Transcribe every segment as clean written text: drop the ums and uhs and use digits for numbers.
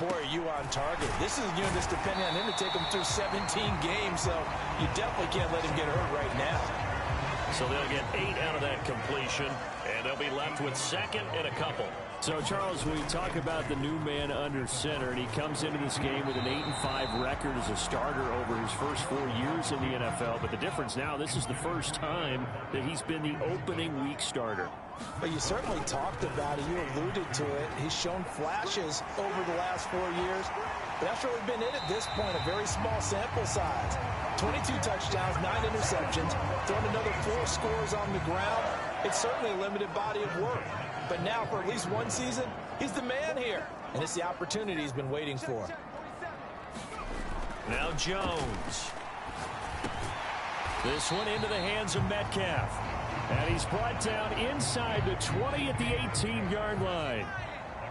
boy, are you on target. This is a unit that's depending on him to take him through 17 games, so you definitely can't let him get hurt right now. So they'll get 8 out of that completion, and they'll be left with second and a couple. So, Charles, we talk about the new man under center, and he comes into this game with an 8-5 record as a starter over his first 4 years in the NFL. But the difference now, this is the first time that he's been the opening week starter. Well, you certainly talked about it. You alluded to it. He's shown flashes over the last 4 years. But that's really been it at this point, a very small sample size. 22 touchdowns, 9 interceptions, thrown another 4 scores on the ground. It's certainly a limited body of work. But now, for at least one season, he's the man here. And it's the opportunity he's been waiting for. Now Jones. This one into the hands of Metcalf. And he's brought down inside the 20 at the 18-yard line.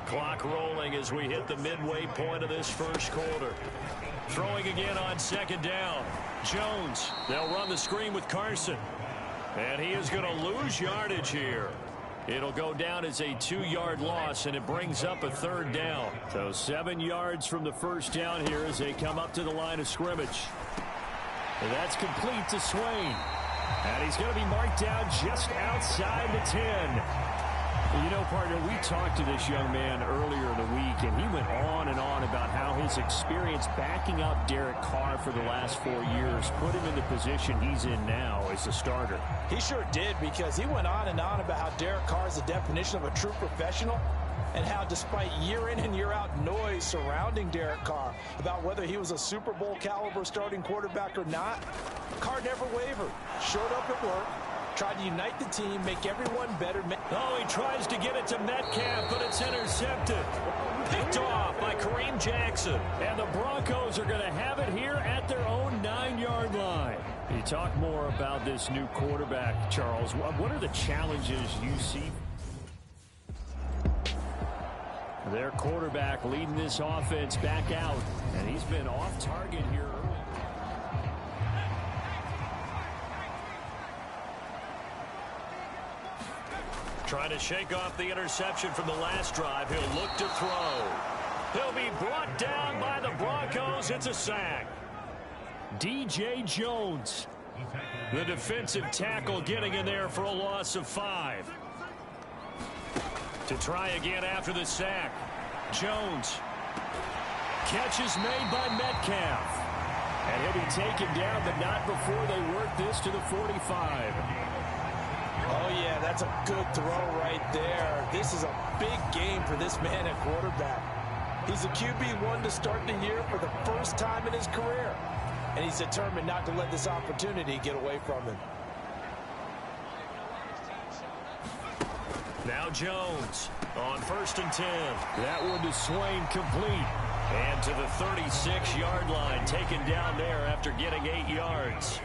Clock rolling as we hit the midway point of this first quarter. Throwing again on second down. Jones. They'll run the screen with Carson. And he is going to lose yardage here. It'll go down as a 2-yard loss, and it brings up a third down. So 7 yards from the first down here as they come up to the line of scrimmage. And that's complete to Swain. And he's going to be marked down just outside the 10. You know, partner, we talked to this young man earlier in the week, and he went on and on about how his experience backing up Derek Carr for the last 4 years put him in the position he's in now as a starter. He sure did, because he went on and on about how Derek Carr is the definition of a true professional, and how despite year in and year out noise surrounding Derek Carr about whether he was a Super Bowl caliber starting quarterback or not, Carr never wavered, showed up at work, tried to unite the team, make everyone better. Oh, he tries to get it to Metcalf, but it's intercepted. Picked off by Kareem Jackson. And the Broncos are going to have it here at their own 9-yard line. You talk more about this new quarterback, Charles. What are the challenges you see? Their quarterback leading this offense back out, and he's been off target here early. Trying to shake off the interception from the last drive. He'll look to throw. He'll be brought down by the Broncos. It's a sack. DJ Jones, the defensive tackle, getting in there for a loss of 5. To try again after the sack. Jones. Catch is made by Metcalf. And he'll be taken down, but not before they work this to the 45. Oh, yeah, that's a good throw right there. This is a big game for this man at quarterback. He's a QB1 to start the year for the first time in his career. And he's determined not to let this opportunity get away from him. Now Jones on 1st and 10. That one to Swain, complete. And to the 36-yard line, taken down there after getting 8 yards.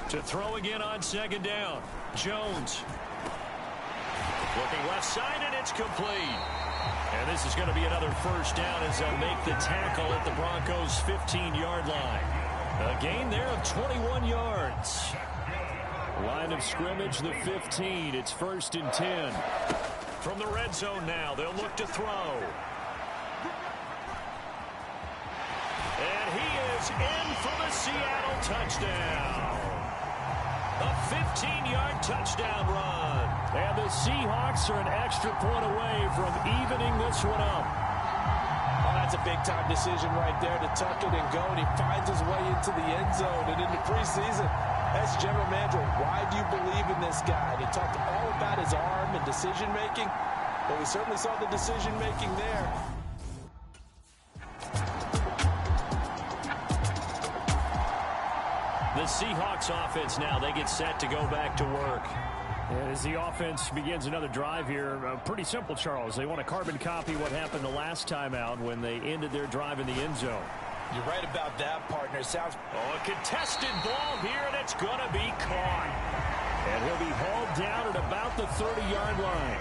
To throw again on second down. Jones. Looking left side, and it's complete. And this is going to be another first down as they'll make the tackle at the Broncos' 15-yard line. A gain there of 21 yards. Line of scrimmage, the 15. It's 1st and 10. From the red zone now, they'll look to throw. And he is in for the Seattle touchdown. A 15-yard touchdown run. And the Seahawks are an extra point away from evening this one up. Oh, that's a big-time decision right there to tuck it and go. And he finds his way into the end zone. And in the preseason, as general manager, why do you believe in this guy? And he talked all about his arm and decision-making. But we certainly saw the decision-making there. The Seahawks offense now, they get set to go back to work. And as the offense begins another drive here, pretty simple, Charles. They want to carbon copy what happened the last time out when they ended their drive in the end zone. You're right about that, partner. Sounds... Oh, a contested ball here, and it's going to be caught. And he'll be hauled down at about the 30-yard line.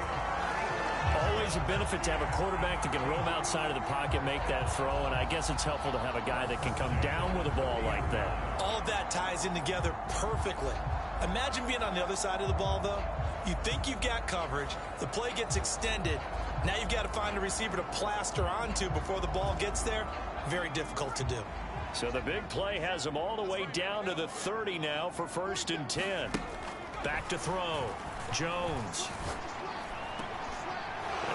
Always a benefit to have a quarterback that can roam outside of the pocket, make that throw, and I guess it's helpful to have a guy that can come down with a ball like that. All of that ties in together perfectly. Imagine being on the other side of the ball, though. You think you've got coverage. The play gets extended. Now you've got to find a receiver to plaster onto before the ball gets there. Very difficult to do. So the big play has him all the way down to the 30 now for 1st and 10. Back to throw. Jones.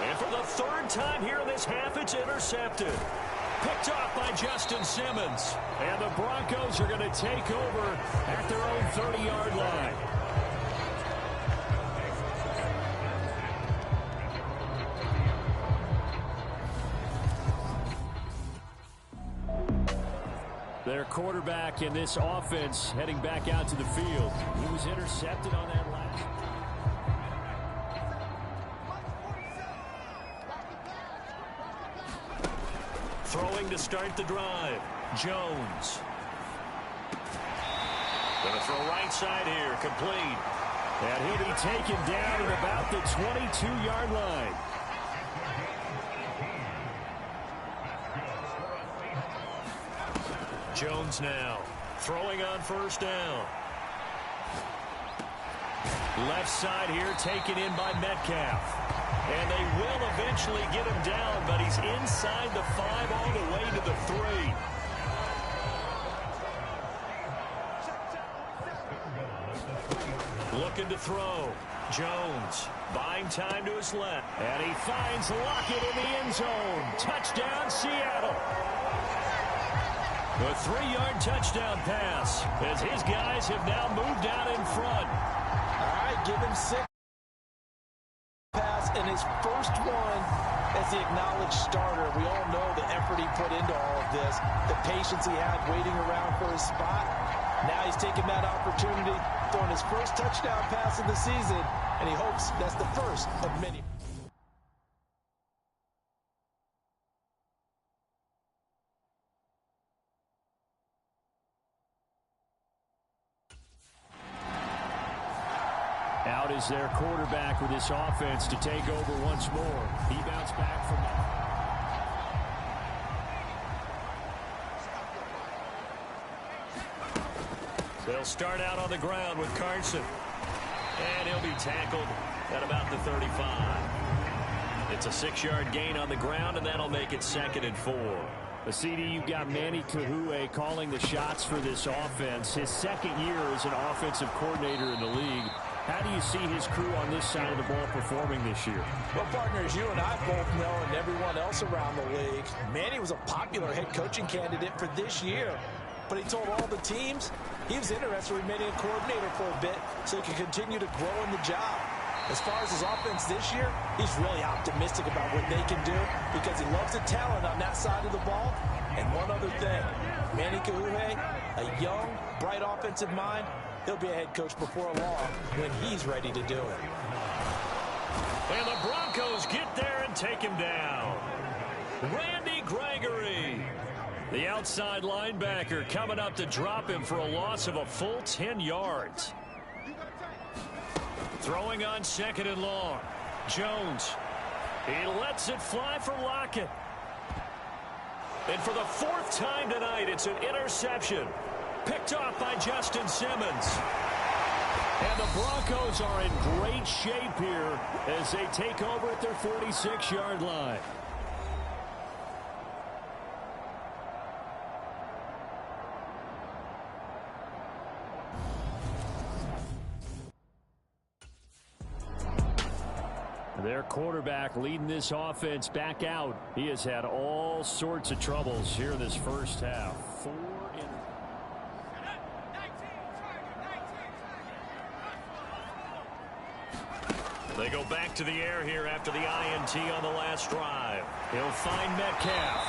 And for the 3rd time here in this half, it's intercepted. Picked off by Justin Simmons. And the Broncos are going to take over at their own 30-yard line. Their quarterback in this offense heading back out to the field. He was intercepted on that last. Throwing to start the drive. Jones. Going to throw right side here. Complete. And he'll be taken down at about the 22-yard line. Jones now throwing on 1st down. Left side here taken in by Metcalf. And they will eventually get him down, but he's inside the 5 all the way to the 3. Looking to throw. Jones buying time to his left. And he finds Lockett in the end zone. Touchdown, Seattle. A 3-yard touchdown pass as his guys have now moved out in front. All right, give him 6. Pass in his first one as the acknowledged starter. We all know the effort he put into all of this, the patience he had waiting around for his spot. Now he's taking that opportunity, throwing his first touchdown pass of the season, and he hopes that's the first of many. Out is their quarterback with this offense to take over once more. He bounced back from that. They'll start out on the ground with Carson. And he'll be tackled at about the 35. It's a 6-yard gain on the ground, and that'll make it 2nd and 4. The CD, you've got Manny Kahue calling the shots for this offense. His 2nd year as an offensive coordinator in the league. How do you see his crew on this side of the ball performing this year? Well, partners, you and I both know, and everyone else around the league, Manny was a popular head coaching candidate for this year. But he told all the teams he was interested in remaining a coordinator for a bit so he could continue to grow in the job. As far as his offense this year, he's really optimistic about what they can do because he loves the talent on that side of the ball. And one other thing, Manny Kahue, a young, bright offensive mind, he'll be a head coach before long when he's ready to do it. And the Broncos get there and take him down. Randy Gregory, the outside linebacker, coming up to drop him for a loss of a full 10 yards. Throwing on 2nd and long. Jones. He lets it fly for Lockett. And for the 4th time tonight, it's an interception. Picked off by Justin Simmons. And the Broncos are in great shape here as they take over at their 46-yard line. Their quarterback leading this offense back out. He has had all sorts of troubles here in this first half. They go back to the air here after the INT on the last drive. He'll find Metcalf.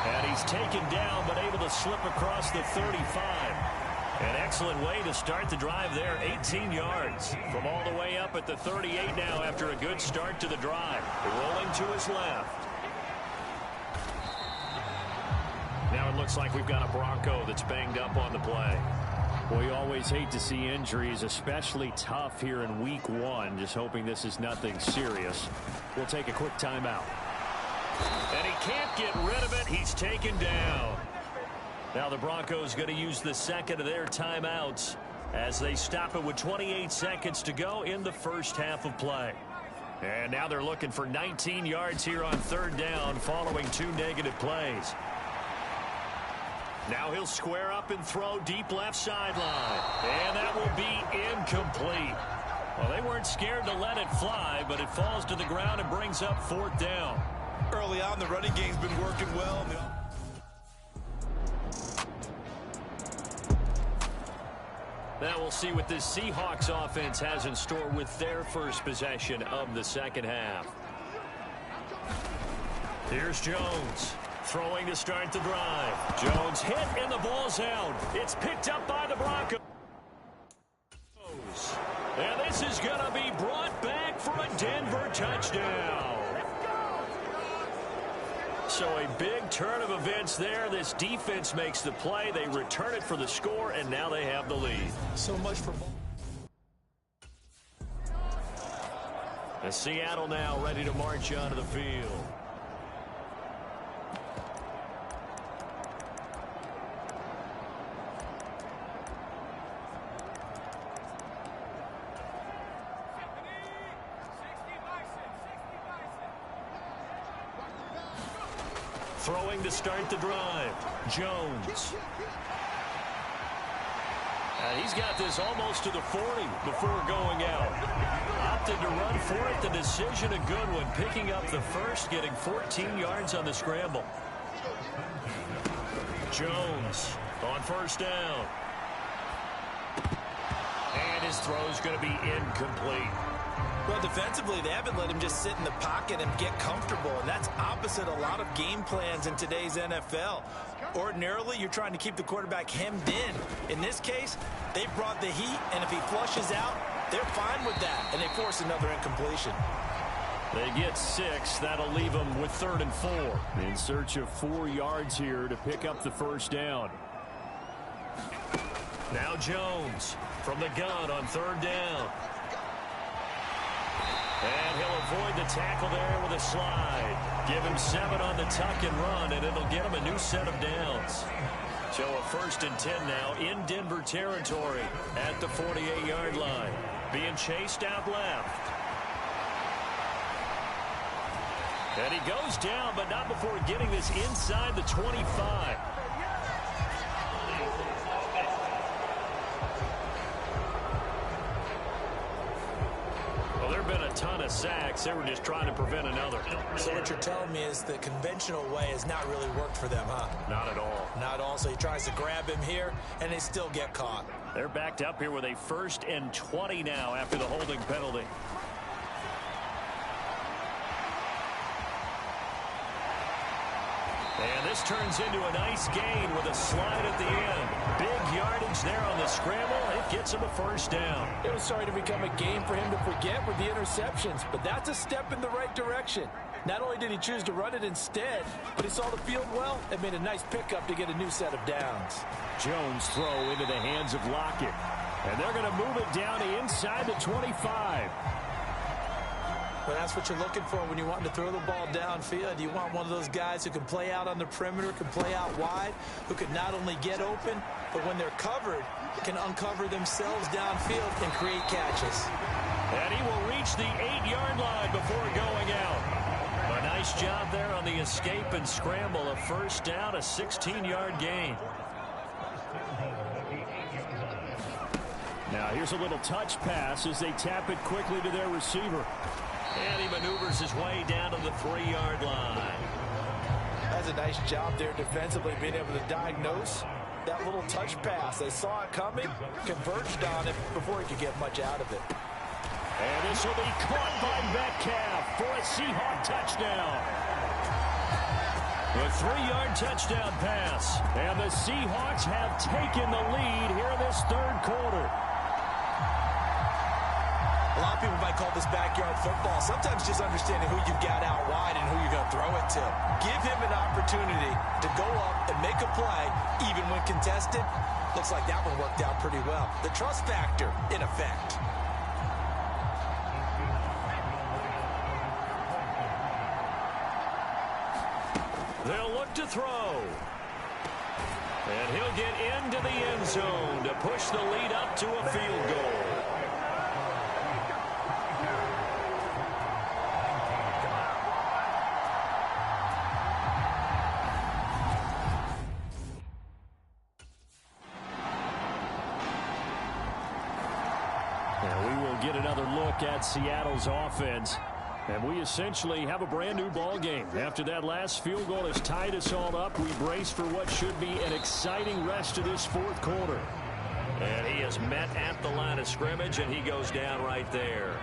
And he's taken down but able to slip across the 35. An excellent way to start the drive there, 18 yards. From all the way up at the 38 now after a good start to the drive. Rolling to his left. Now it looks like we've got a Bronco that's banged up on the play. Well, you always hate to see injuries, especially tough here in week 1. Just hoping this is nothing serious. We'll take a quick timeout. And he can't get rid of it. He's taken down. Now the Broncos going to use the second of their timeouts as they stop it with 28 seconds to go in the first half of play. And now they're looking for 19 yards here on third down following 2 negative plays. Now he'll square up and throw deep left sideline. And that will be incomplete. Well, they weren't scared to let it fly, but it falls to the ground and brings up fourth down. Early on, the running game's been working well. Now we'll see what this Seahawks offense has in store with their first possession of the second half. Here's Jones. Throwing to start the drive. Jones hit and the ball's out. It's picked up by the Broncos. And this is going to be brought back for a Denver touchdown. So a big turn of events there. This defense makes the play. They return it for the score, and now they have the lead. So much for ball. And Seattle now ready to march onto the field. Throwing to start the drive. Jones. He's got this almost to the 40 before going out. Opted to run for it. The decision a good one. Picking up the first, getting 14 yards on the scramble. Jones on first down. And his throw's going to be incomplete. Well, defensively, they haven't let him just sit in the pocket and get comfortable, and that's opposite a lot of game plans in today's NFL. Ordinarily, you're trying to keep the quarterback hemmed in. In this case, they brought the heat, and if he flushes out, they're fine with that, and they force another incompletion. They get 6. That'll leave them with 3rd and 4. In search of 4 yards here to pick up the first down. Now Jones from the gun on 3rd down. And he'll avoid the tackle there with a slide. Give him 7 on the tuck and run, and it'll get him a new set of downs. So a 1st and 10 now in Denver territory at the 48-yard line. Being chased out left. And he goes down, but not before getting this inside the 25. Been a ton of sacks. They were just trying to prevent another. So what you're telling me is the conventional way has not really worked for them, huh? Not at all. Not at all. So he tries to grab him here, and they still get caught. They're backed up here with a 1st and 20 now after the holding penalty. And this turns into a nice gain with a slide at the end. Big yardage there on the scramble. It gets him a 1st down. It was starting to become a game for him to forget with the interceptions, but that's a step in the right direction. Not only did he choose to run it instead, but he saw the field well and made a nice pickup to get a new set of downs. Jones throw into the hands of Lockett. And they're going to move it down to inside the 25. Well, that's what you're looking for when you want to throw the ball downfield. You want one of those guys who can play out on the perimeter, can play out wide, who can not only get open, but when they're covered, can uncover themselves downfield and create catches. And he will reach the 8-yard line before going out. A nice job there on the escape and scramble. A 1st down, a 16-yard gain. Now here's a little touch pass as they tap it quickly to their receiver. And he maneuvers his way down to the 3-yard line. That's a nice job there defensively, being able to diagnose that little touch pass. They saw it coming, converged on it before he could get much out of it. And this will be caught by Metcalf for a Seahawk touchdown. A 3-yard touchdown pass. And the Seahawks have taken the lead here in this 3rd quarter. A lot of people might call this backyard football. Sometimes just understanding who you've got out wide and who you're going to throw it to. Give him an opportunity to go up and make a play, even when contested. Looks like that one worked out pretty well. The trust factor in effect. They'll look to throw. And he'll get into the end zone to push the lead up to a field goal. And we will get another look at Seattle's offense. And we essentially have a brand-new ball game. After that last field goal has tied us all up, we brace for what should be an exciting rest of this fourth quarter. And he is met at the line of scrimmage, and he goes down right there.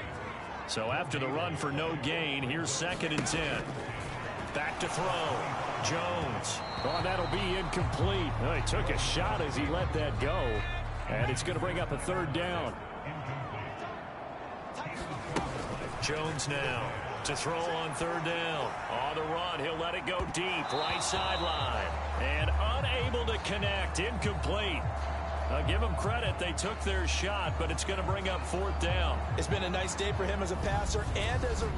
So after the run for no gain, here's 2nd and 10. Back to throw. Jones. Oh, that'll be incomplete. Oh, he took a shot as he let that go. And it's going to bring up a 3rd down. Jones now to throw on 3rd down. On the run, he'll let it go deep, right sideline. And unable to connect, incomplete. Give them credit, they took their shot, but it's going to bring up 4th down. It's been a nice day for him as a passer and as a...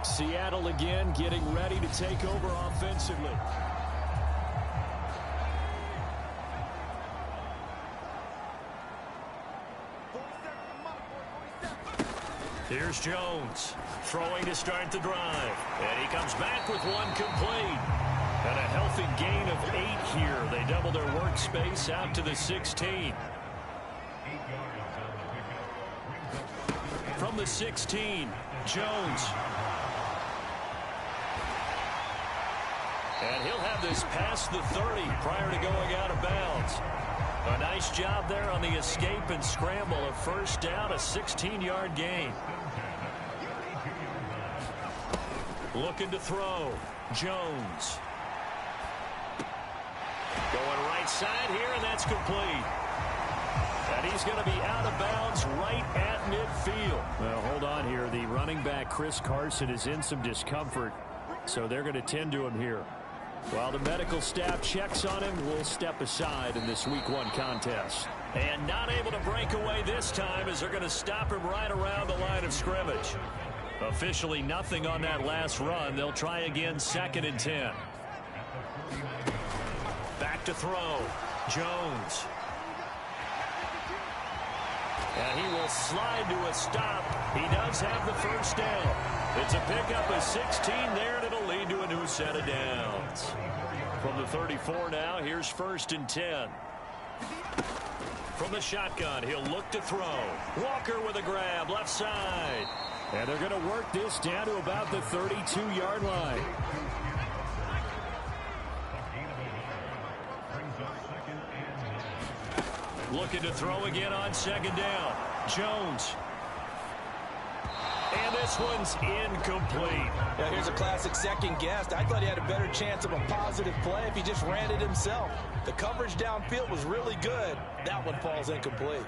Seattle again getting ready to take over offensively. Here's Jones, throwing to start the drive. And he comes back with one complete. And a healthy gain of 8 here. They double their workspace out to the 16. From the 16, Jones. And he'll have this past the 30 prior to going out of bounds. A nice job there on the escape and scramble. A 1st down, a 16-yard gain. Looking to throw. Jones. Going right side here, and that's complete. And he's going to be out of bounds right at midfield. Well, hold on here. The running back, Chris Carson, is in some discomfort, so they're going to tend to him here. While the medical staff checks on him, we'll step aside in this Week 1 contest. And not able to break away this time as they're going to stop him right around the line of scrimmage. Officially nothing on that last run. They'll try again, 2nd and 10. Back to throw. Jones. And he will slide to a stop. He does have the 1st down. It's a pickup of 16 there, and it'll lead to a new set of downs. From the 34 now, here's 1st and 10. From the shotgun, he'll look to throw. Walker with a grab, left side. And they're going to work this down to about the 32-yard line. Looking to throw again on 2nd down. Jones. And this one's incomplete. Yeah, here's a classic second guess. I thought he had a better chance of a positive play if he just ran it himself. The coverage downfield was really good. That one falls incomplete.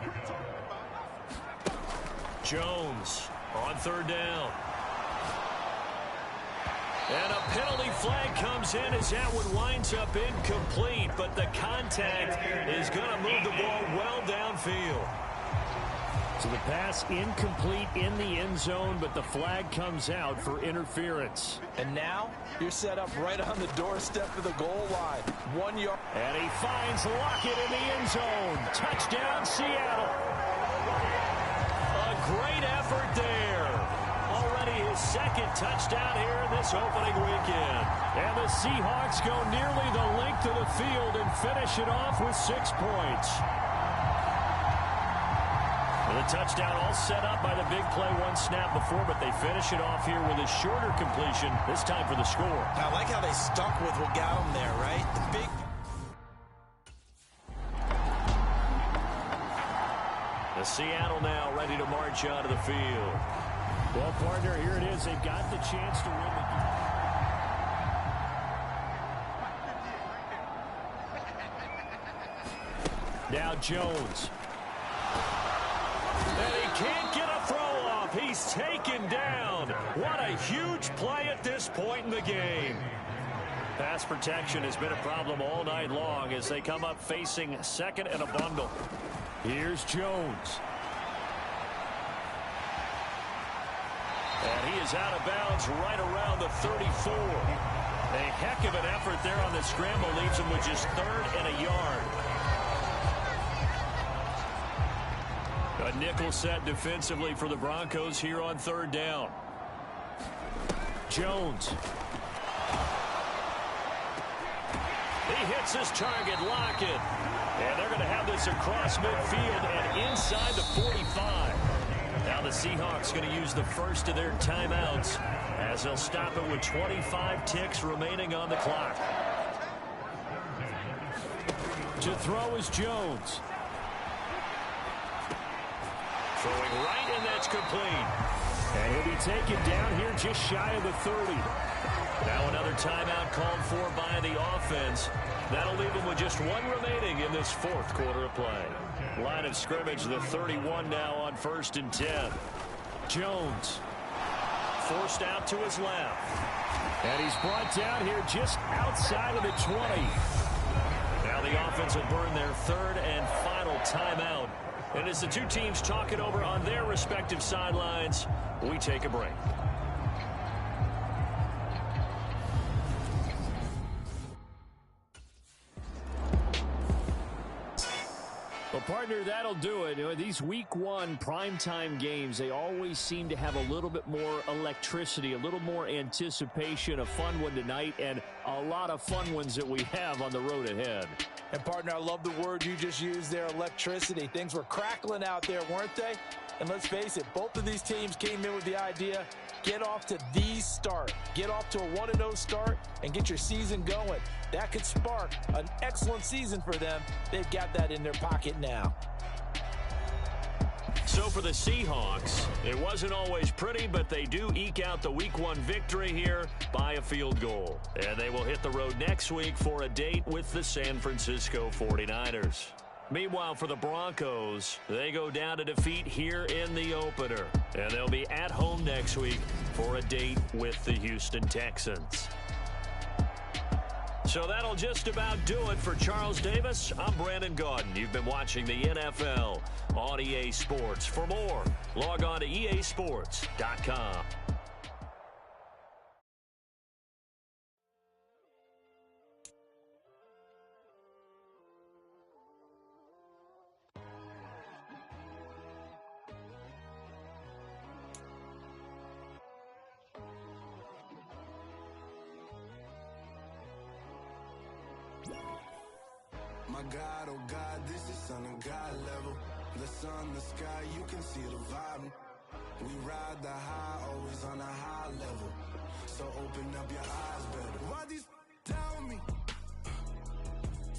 Jones on 3rd down. And a penalty flag comes in as that one winds up incomplete, but the contact is going to move the ball well downfield. So the pass incomplete in the end zone, but the flag comes out for interference. And now you're set up right on the doorstep of the goal line. 1 yard. And he finds Lockett in the end zone. Touchdown, Seattle. A great effort there. Already his 2nd touchdown here in this opening weekend. And the Seahawks go nearly the length of the field and finish it off with 6 points. The touchdown all set up by the big play 1 snap before, but they finish it off here with a shorter completion, this time for the score. I like how they stuck with what got them there, right? The big... The Seattle now ready to march out of the field. Well, partner, here it is. They've got the chance to win the game. Now Jones. And he can't get a throw off. He's taken down. What a huge play at this point in the game. Pass protection has been a problem all night long as they come up facing 2nd and a bundle. Here's Jones. And he is out of bounds right around the 34. A heck of an effort there on the scramble. Leaves him with just 3rd and a yard. A nickel set defensively for the Broncos here on 3rd down. Jones. He hits his target, Lockett. And they're going to have this across midfield and inside the 45. Now the Seahawks going to use the first of their timeouts as they'll stop it with 25 ticks remaining on the clock. To throw is Jones. Throwing right, and that's complete. And he'll be taken down here just shy of the 30. Now another timeout called for by the offense. That'll leave them with just 1 remaining in this 4th quarter of play. Line of scrimmage, the 31 now on 1st and 10. Jones forced out to his left. And he's brought down here just outside of the 20. Now the offense will burn their 3rd and final timeout. And as the two teams talk it over on their respective sidelines, we take a break. Well, partner, that'll do it. You know, these week 1 primetime games, they always seem to have a little bit more electricity, a little more anticipation. A fun one tonight, and a lot of fun ones that we have on the road ahead. And, partner, I love the word you just used there, electricity. Things were crackling out there, weren't they? And let's face it, both of these teams came in with the idea, get off to the start. Get off to a 1-0 start and get your season going. That could spark an excellent season for them. They've got that in their pocket now. So for the Seahawks, it wasn't always pretty, but they do eke out the Week 1 victory here by a field goal. And they will hit the road next week for a date with the San Francisco 49ers. Meanwhile, for the Broncos, they go down to defeat here in the opener. And they'll be at home next week for a date with the Houston Texans. So that'll just about do it for Charles Davis. I'm Brandon Gaudin. You've been watching the NFL on EA Sports. For more, log on to easports.com. My God, oh God, this is Son of God level. The sun, the sky, you can see the vibe. We ride the high, always on a high level. So open up your eyes better. Why these tell me?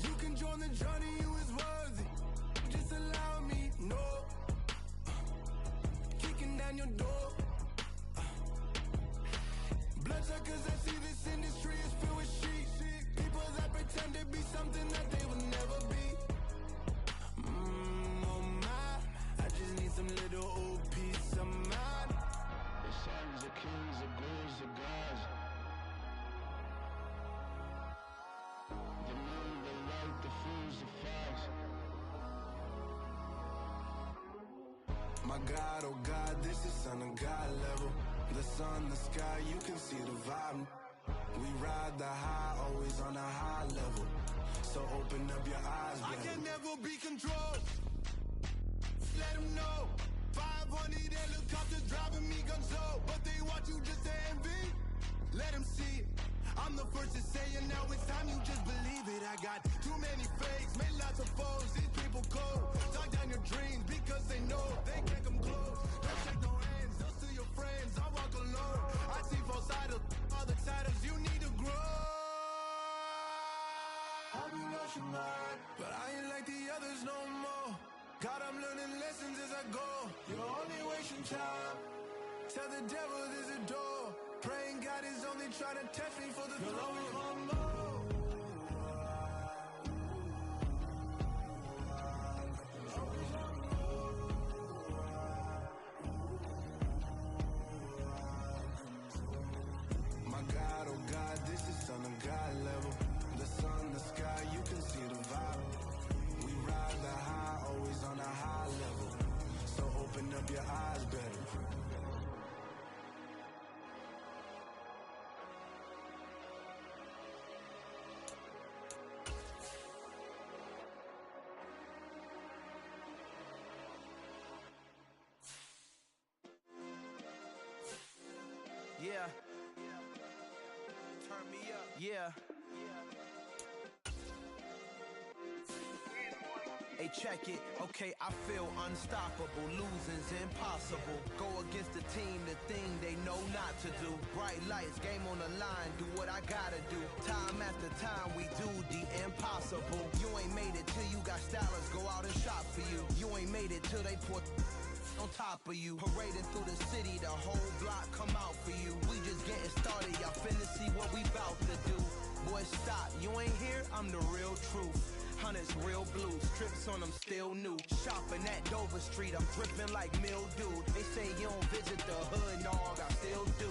You can join the journey, you is worthy. Just allow me, no. Kicking down your door. Bloodshot, cause I see this industry is filled with sheep. People that pretend to be something that they will never be. Oh my, I just need some little old peace of mind. The sons of kings, the ghouls, the gods. The moon, the light, the fools, the facts. My God, oh God, this is Son of God level. The sun, the sky, you can see the vibe. We ride the high, always on a high level. So open up your eyes, baby. I can never be controlled. Let them know. 500 helicopters driving me gonzo. But they want you just to envy. Let them see it. I'm the first to say it, now it's time you just believe it. I got too many fakes, made lots of foes. These people cold. Talk down your dreams because they know they can't come close. Don't shake no hands, those to your friends. I walk alone. I see false idols, other titles. You need to grow. Have you lost your mind? But I ain't like the others no more. God, I'm learning lessons as I go. You're only wasting time. Tell the devil there's a door. Praying God is only trying to test me for the throne. My God, oh God, this is Son of God level. The sun, the sky, you can see the vibe. We ride the high, always on a high level. So open up your eyes better. Yeah. Turn me up. Yeah. Hey, check it. Okay, I feel unstoppable. Losing's impossible. Go against the team, the thing they know not to do. Bright lights, game on the line, do what I gotta do. Time after time, we do the impossible. You ain't made it till you got stylers go out and shop for you. You ain't made it till they put on top of you. Parading through the city, the whole block come out for you. We just getting started, y'all finna see what we bout to do. Boy, stop, you ain't here, I'm the real truth. Hunters, real blue, strips on them still new. Shopping at Dover Street, I'm dripping like mildew. They say you don't visit the hood, dog, I still do.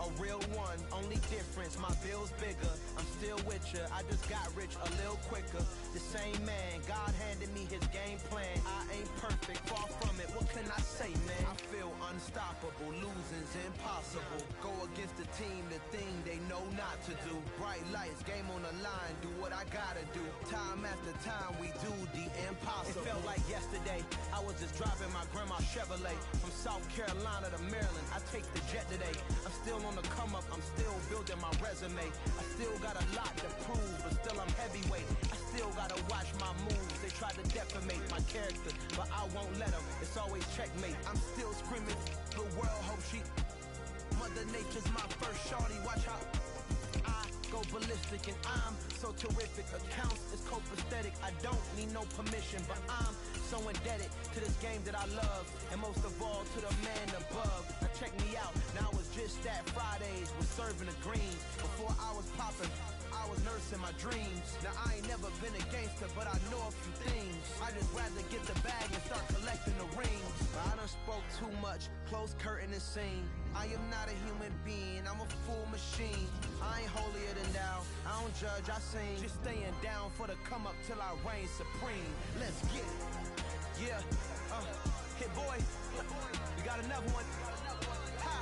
A real one, only difference, my bill's bigger. I'm still with ya, I just got rich a little quicker. The same man, God handed me his game plan. I ain't perfect, far from it, what can I say, man? I feel unstoppable, losing's impossible. Go against the team, the thing they know not to do. Bright lights, game on the line, do what I gotta do. Time after time, we do the impossible. It felt like yesterday, I was just driving my grandma's Chevrolet. From South Carolina to Maryland, I take the jet today. I'm still on the come up, I'm still building my resume. I still got a lot to prove, but still I'm heavyweight. I still gotta watch my moves. They try to defamate my character, but I won't let them. It's always checkmate. I'm still screaming, the world hope she. Mother Nature's my first shorty, watch how I go ballistic, and I'm so terrific. Accounts is copacetic. I don't need no permission, but I'm so indebted to this game that I love, and most of all to the man above. Now check me out, now it was just that Fridays was serving the greens. Before I was popping, I was nursing my dreams. Now I ain't never been a gangster, but I know a few things. I just rather get the bag and start collecting the rings. But I done spoke too much, close curtain and scene. I am not a human being, I'm a full machine. I ain't holier than thou, I don't judge, I sing. Just staying down for the come up till I reign supreme. Let's get it. Yeah, hit boy, you got another one. Ha.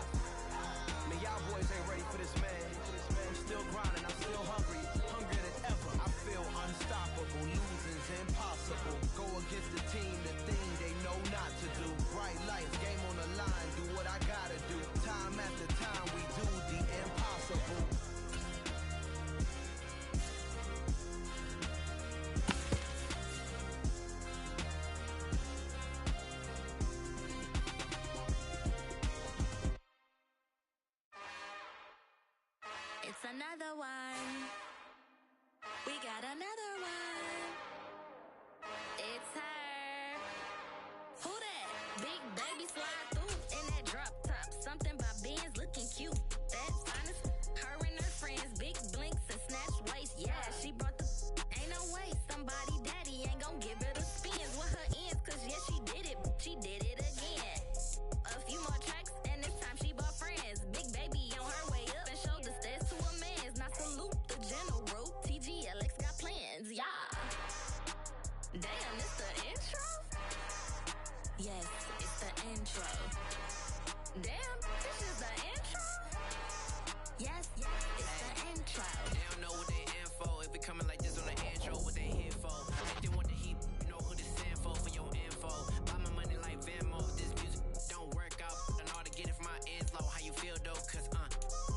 Man, y'all boys ain't ready for this, man. I'm still grinding, I'm still hungry, hungrier than ever. I feel unstoppable, losing's impossible. Go against the team, the thing they know not to do. Bright lights, game on the line, do what I gotta do. Time after time, we do the impossible. It's another one. We got another one. It's her. Who that? Big baby slide through in that drop top. Something by Benz looking cute. That's honest. Her and her friends, big blinks and snatch waist. Yeah, she brought the. Ain't no way somebody daddy ain't gon' give her the spins with her ends. Cause yeah, she did it. She did it again. A few more tracks and this time she bought friends. Big baby on her way up and showed the stairs to a man's. Now salute the general. TGLX got plans, yeah. Damn, it's the intro? Yes, it's the intro. Damn, this is the intro? Yes, it's the intro. They don't know what they in for. If it coming like this on the intro, what they here for? If they want the heat, you know who this info for your info. Buy my money like Venmo. This music don't work out. I know how to get it from my ends low. How you feel though? Cause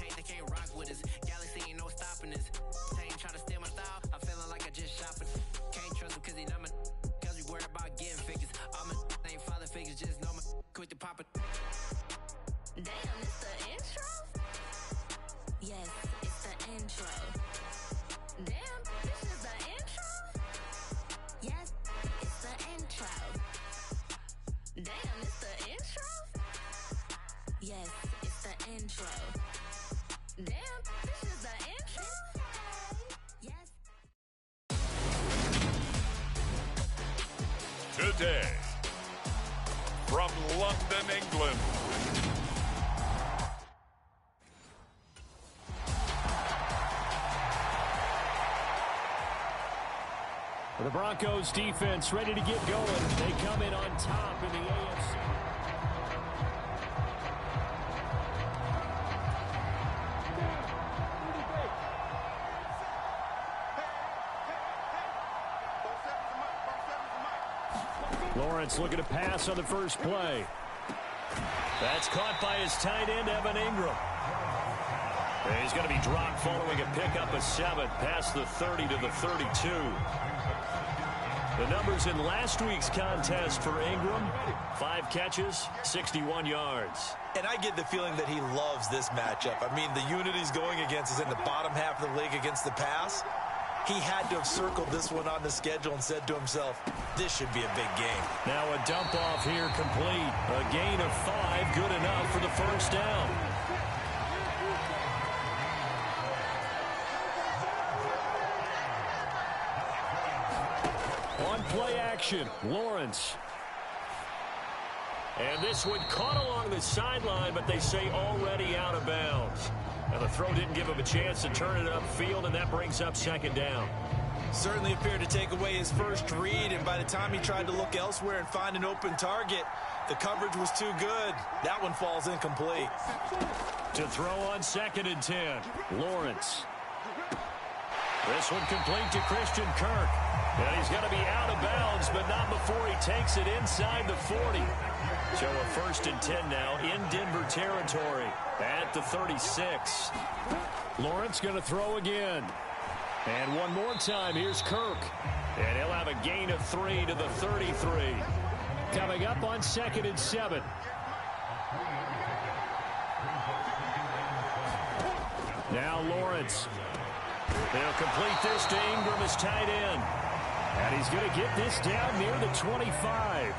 hey, they can't rock with us. Galaxy ain't no stopping this. They ain't try to steal my style. I'm feeling like I just shopping. Can't trust him cause he not my. Cause we worried about getting figures. All my ain't father figures. Just know my quick to pop it. Damn, it's the intro? Yes, it's the intro. Damn, this is the intro? Yes, it's the intro. Damn, it's the intro? Yes, it's the intro. Damn, this is the intro? Yes. Today, from London, England, The Broncos defense ready to get going. They come in on top in the AFC. Lawrence looking to pass on the first play. That's caught by his tight end, Evan Ingram. And he's going to be dropped following a pickup of 7 past the 30 to the 32. The numbers in last week's contest for Ingram: 5 catches, 61 yards. And I get the feeling that he loves this matchup. I mean, the unit he's going against is in the bottom half of the league against the pass. He had to have circled this one on the schedule and said to himself, this should be a big game. Now a dump off here complete. A gain of 5, good enough for the first down. On play action, Lawrence. And this one caught along the sideline, but they say already out of bounds. And the throw didn't give him a chance to turn it upfield, and that brings up second down. Certainly appeared to take away his first read, and by the time he tried to look elsewhere and find an open target, the coverage was too good. That one falls incomplete. To throw on 2nd and 10, Lawrence. This one complete to Christian Kirk. And he's going to be out of bounds, but not before he takes it inside the 40. So a 1st and 10 now in Denver territory at the 36. Lawrence going to throw again. And one more time, here's Kirk. And he'll have a gain of 3 to the 33. Coming up on 2nd and 7. Now Lawrence. They'll complete this to Ingram as tight end. And he's going to get this down near the 25.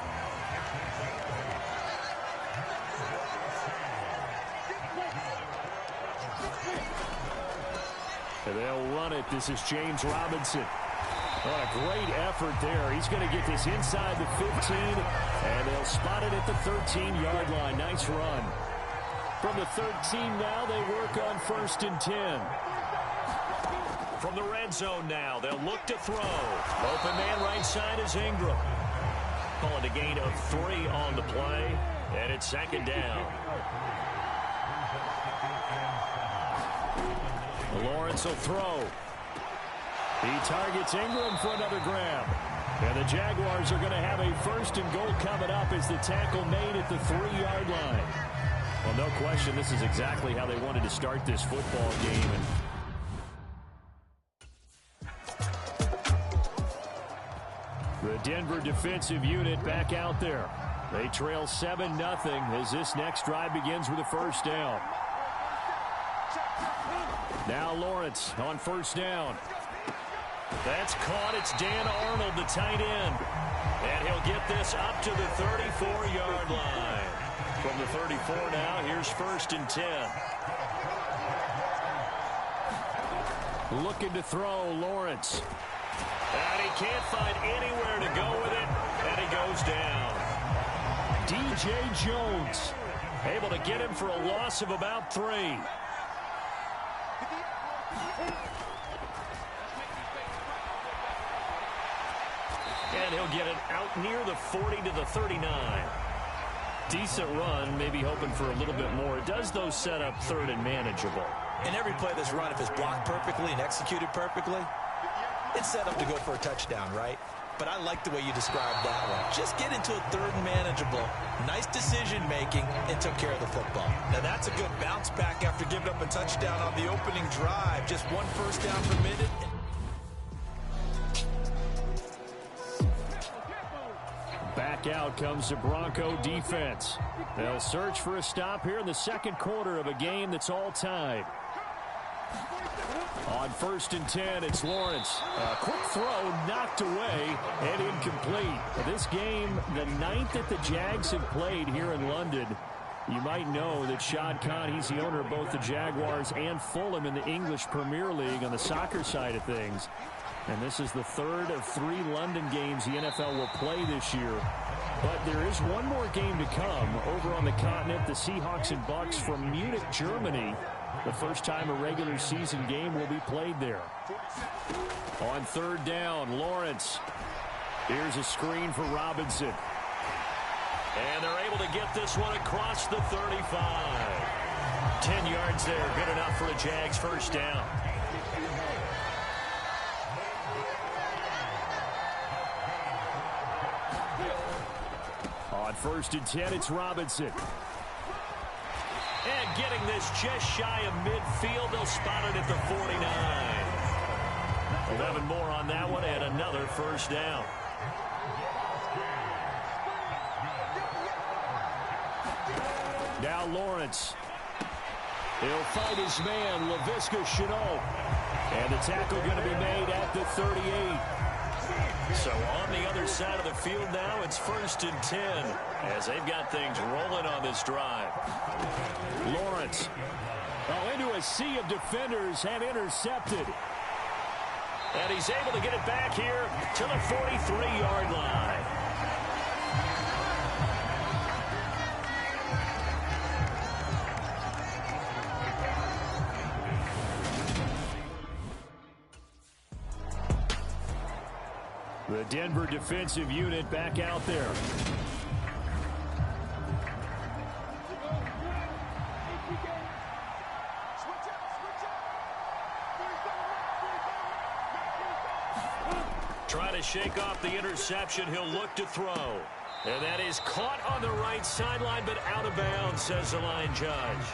And they'll run it. This is James Robinson. What a great effort there. He's going to get this inside the 15, and they'll spot it at the 13-yard line. Nice run. From the 13 now, they work on 1st and 10. From the red zone now, they'll look to throw. Open man right side is Ingram. Calling a gain of 3 on the play, and it's 2nd down. Lawrence will throw. He targets Ingram for another grab. And the Jaguars are going to have a 1st and goal coming up as the tackle made at the 3-yard line. Well, no question, this is exactly how they wanted to start this football game. And the Denver defensive unit back out there. They trail 7-0 as this next drive begins with a 1st down. Now Lawrence on 1st down. That's caught. It's Dan Arnold, the tight end. And he'll get this up to the 34-yard line. From the 34 now, here's 1st and 10. Looking to throw, Lawrence. And he can't find anywhere to go with it, and he goes down. DJ Jones able to get him for a loss of about 3. And he'll get it out near the 40 to the 39. Decent run, maybe hoping for a little bit more. It does, though, set up 3rd and manageable. And every play that's run, if it's blocked perfectly and executed perfectly, it's set up to go for a touchdown, right? But I like the way you described that one. Just get into a 3rd and manageable, nice decision-making, and took care of the football. Now, that's a good bounce back after giving up a touchdown on the opening drive. Just 1 first down permitted. Back out comes the Bronco defense. They'll search for a stop here in the 2nd quarter of a game that's all tied. On 1st and 10, it's Lawrence. A quick throw knocked away and incomplete. This game, the 9th that the Jags have played here in London. You might know that Shad Khan, he's the owner of both the Jaguars and Fulham in the English Premier League on the soccer side of things. And this is the 3rd of 3 London games the NFL will play this year. But there is one more game to come over on the continent. The Seahawks and Bucks from Munich, Germany. The first time a regular season game will be played there. On 3rd down, Lawrence. Here's a screen for Robinson. And they're able to get this one across the 35. 10 yards there, good enough for a Jags 1st down. On 1st and 10, it's Robinson. And getting this just shy of midfield, they'll spot it at the 49. 11 more on that one and another first down. Now Lawrence. He'll fight his man, Laviska Shenault. And the tackle going to be made at the 38. So on the other side of the field now, it's 1st and 10 as they've got things rolling on this drive. Lawrence. Oh, into a sea of defenders and intercepted. And he's able to get it back here to the 43-yard line. The Denver defensive unit back out there. Trying to shake off the interception. He'll look to throw. And that is caught on the right sideline, but out of bounds, says the line judge.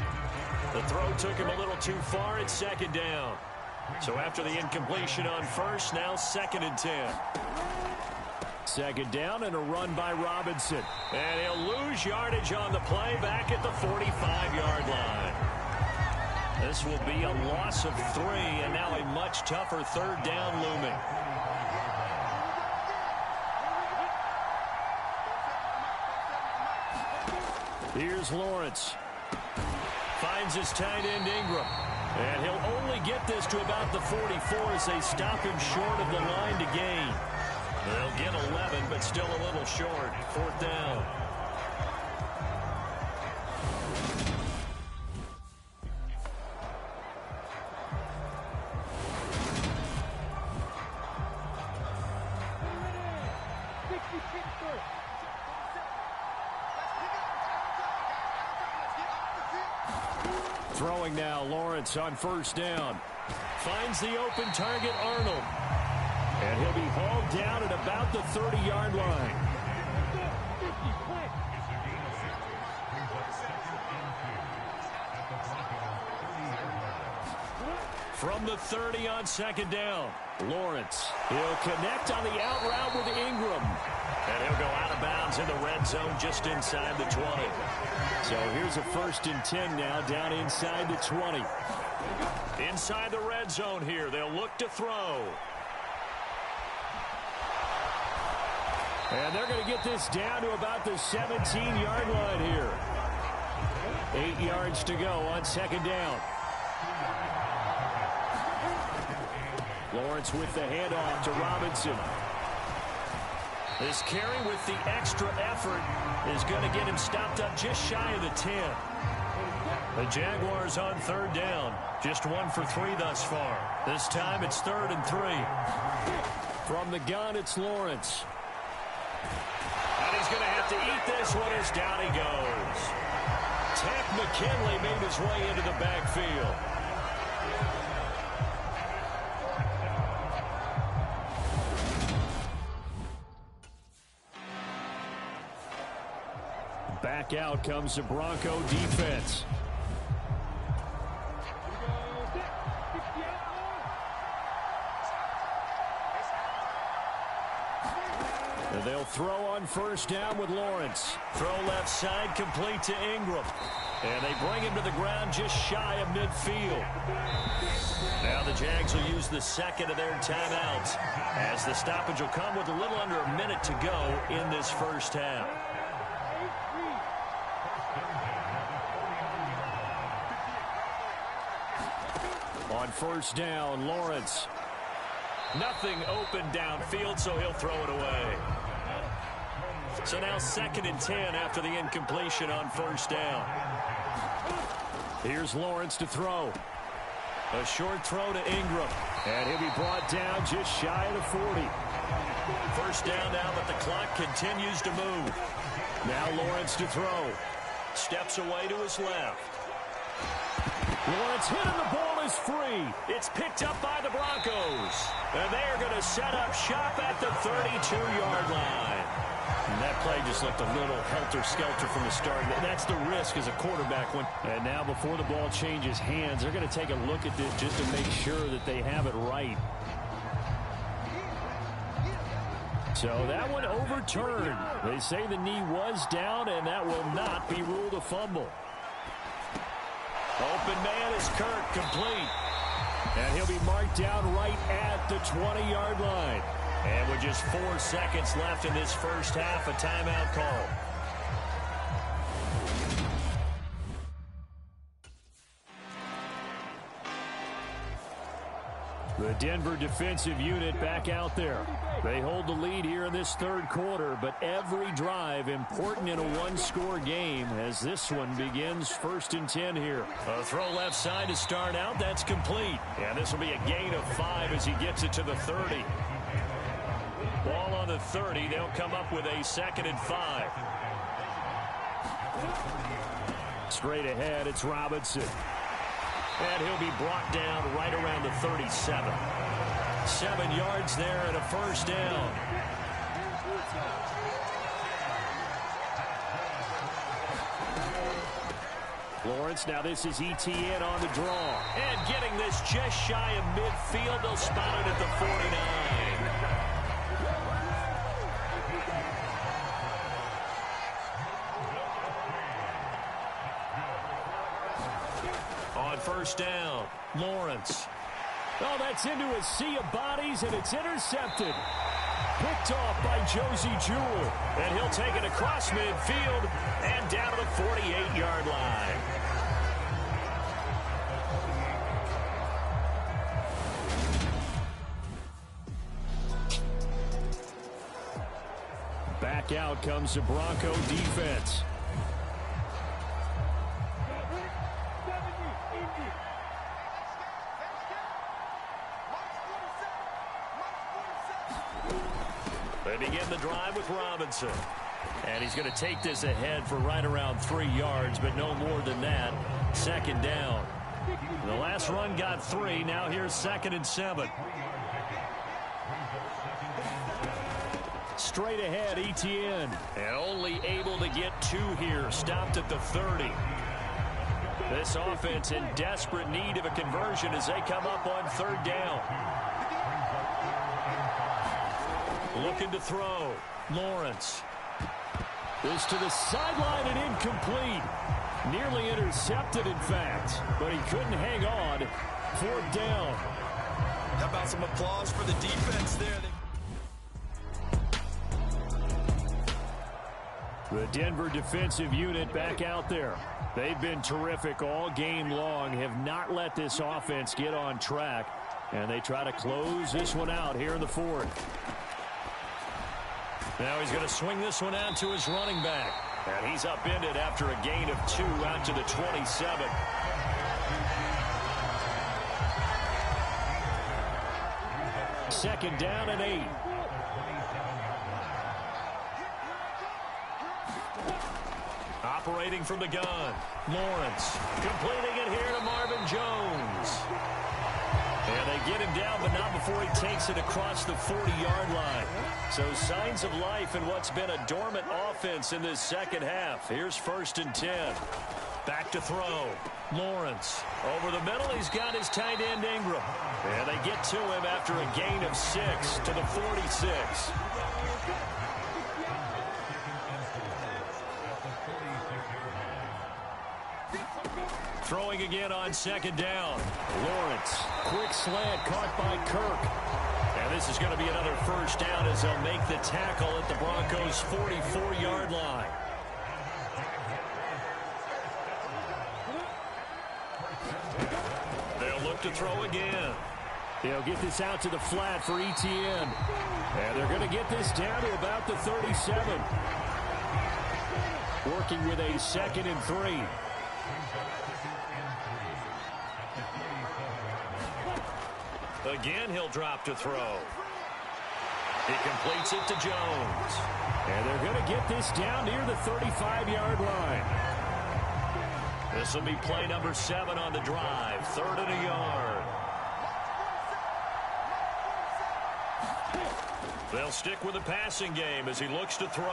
The throw took him a little too far. It's 2nd down. So after the incompletion on first, now 2nd and 10. 2nd down and a run by Robinson. And he'll lose yardage on the play back at the 45-yard line. This will be a loss of 3 and now a much tougher 3rd down looming. Here's Lawrence. Finds his tight end Ingram. And he'll only get this to about the 44 as they stop him short of the line to gain. They'll get 11, but still a little short. 4th down. Throwing now, Lawrence on 1st down. Finds the open target, Arnold. And he'll be hauled down at about the 30-yard line. From the 30 on 2nd down, Lawrence. He'll connect on the out route with Ingram. And he'll go out of bounds in the red zone just inside the 20. So here's a 1st and 10 now down inside the 20. Inside the red zone here, they'll look to throw. And they're going to get this down to about the 17-yard line here. 8 yards to go on 2nd down. Lawrence with the handoff to Robinson. This carry with the extra effort is going to get him stopped up just shy of the 10. The Jaguars on 3rd down. Just 1 for 3 thus far. This time it's 3rd and 3. From the gun, it's Lawrence. And he's going to have to eat this one as down he goes. Tank McKinley made his way into the backfield. Back out comes the Bronco defense. And they'll throw on 1st down with Lawrence. Throw left side, complete to Ingram. And they bring him to the ground just shy of midfield. Now the Jags will use the 2nd of their timeouts, as the stoppage will come with a little under a minute to go in this 1st half. On 1st down, Lawrence. Nothing open downfield, so he'll throw it away. So now 2nd and 10 after the incompletion on 1st down. Here's Lawrence to throw. A short throw to Ingram. And he'll be brought down just shy of the 40. 1st down now, but the clock continues to move. Now Lawrence to throw. Steps away to his left. Lawrence hit and the ball is free. It's picked up by the Broncos. And they are going to set up shop at the 32-yard line. And that play just looked a little helter-skelter from the start. That's the risk as a quarterback. And now before the ball changes hands, they're going to take a look at this just to make sure that they have it right. So that one overturned. They say the knee was down, and that will not be ruled a fumble. Open man is Kirk, complete. And he'll be marked down right at the 20-yard line. And with just 4 seconds left in this first half, a timeout call. The Denver defensive unit back out there. They hold the lead here in this third quarter, but every drive important in a one-score game as this one begins 1st and 10 here. A throw left side to start out. That's complete. And this will be a gain of 5 as he gets it to the 30. Ball on the 30. They'll come up with a 2nd and 5. Straight ahead, it's Robinson. And he'll be brought down right around the 37. 7 yards there and a first down. Lawrence, now this is ETN on the draw. And getting this just shy of midfield. They'll spot it at the 49. On first down, Lawrence. Oh, that's into a sea of bodies, and it's intercepted. Picked off by Josie Jewell. And he'll take it across midfield and down to the 48-yard line. Back out comes the Bronco defense. They begin the drive with Robinson. And he's going to take this ahead for right around 3 yards, but no more than that. 2nd down. The last run got 3. Now here's 2nd and 7. Straight ahead, ETN. And only able to get 2 here. Stopped at the 30. This offense in desperate need of a conversion as they come up on 3rd down. Looking to throw. Lawrence. This to the sideline and incomplete. Nearly intercepted, in fact. But he couldn't hang on. 4th down. How about some applause for the defense there? The Denver defensive unit back out there. They've been terrific all game long. Have not let this offense get on track. And they try to close this one out here in the 4th. Now he's going to swing this one out to his running back. And he's upended after a gain of 2 out to the 27. Second down and 8. Operating from the gun. Lawrence completing it here to Marvin Jones. And they get him down, but not before he takes it across the 40-yard line. So signs of life in what's been a dormant offense in this second half. Here's 1st and 10. Back to throw. Lawrence over the middle. He's got his tight end Ingram. And they get to him after a gain of 6 to the 46. Throwing again on 2nd down. Lawrence, quick slant caught by Kirk. And this is going to be another first down as they'll make the tackle at the Broncos' 44-yard line. They'll look to throw again. They'll get this out to the flat for ETN. And they're going to get this down to about the 37. Working with a 2nd and 3. Again, he'll drop to throw. He completes it to Jones. And they're going to get this down near the 35-yard line. This will be play number 7 on the drive. 3rd and a yard. They'll stick with the passing game as he looks to throw.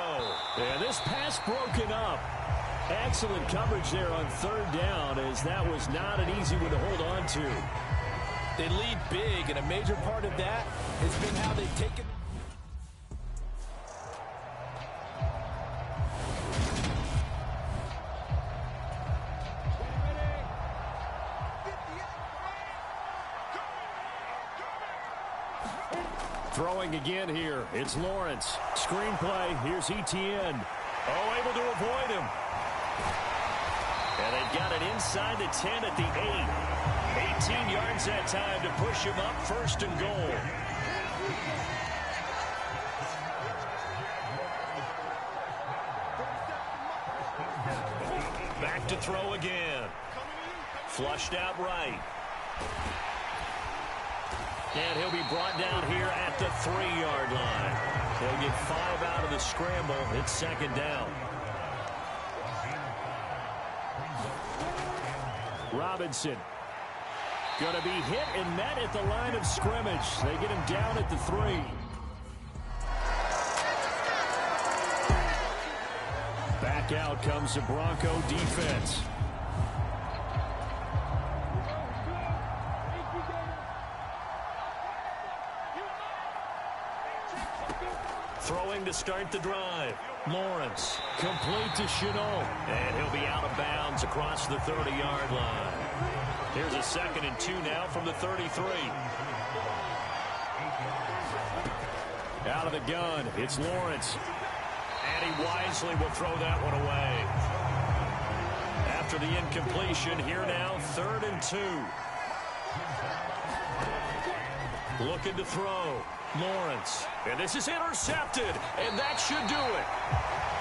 And this pass broken up. Excellent coverage there on third down, as that was not an easy one to hold on to. They lead big, and a major part of that has been how they've taken. Throwing again here. It's Lawrence. Screenplay. Here's Etienne. Oh, able to avoid him. And they've got it inside the 10 at the 8. 18 yards that time to push him up, 1st and goal. Back to throw again. Flushed out right. And he'll be brought down here at the 3-yard line. He'll get 5 out of the scramble. It's 2nd down. Robinson. Going to be hit and met at the line of scrimmage. They get him down at the 3. Back out comes the Bronco defense. Throwing to start the drive. Lawrence. Complete to Chenault. And he'll be out of bounds across the 30-yard line. Here's a 2nd and 2 now from the 33. Out of the gun, it's Lawrence. And he wisely will throw that one away. After the incompletion, here now, 3rd and 2. Looking to throw. Lawrence. And this is intercepted. And that should do it.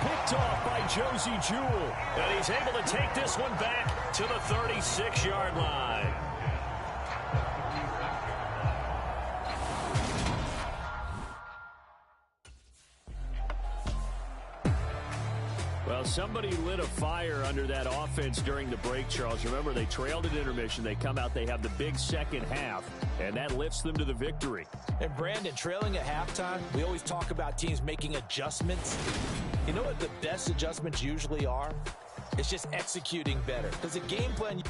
Picked off by Josie Jewell. And he's able to take this one back to the 36-yard line. Well, somebody lit a fire under that offense during the break, Charles. Remember, they trailed at intermission. They come out, they have the big second half, and that lifts them to the victory. And Brandon, trailing at halftime, we always talk about teams making adjustments. You know what the best adjustments usually are? It's just executing better. Because the game plan...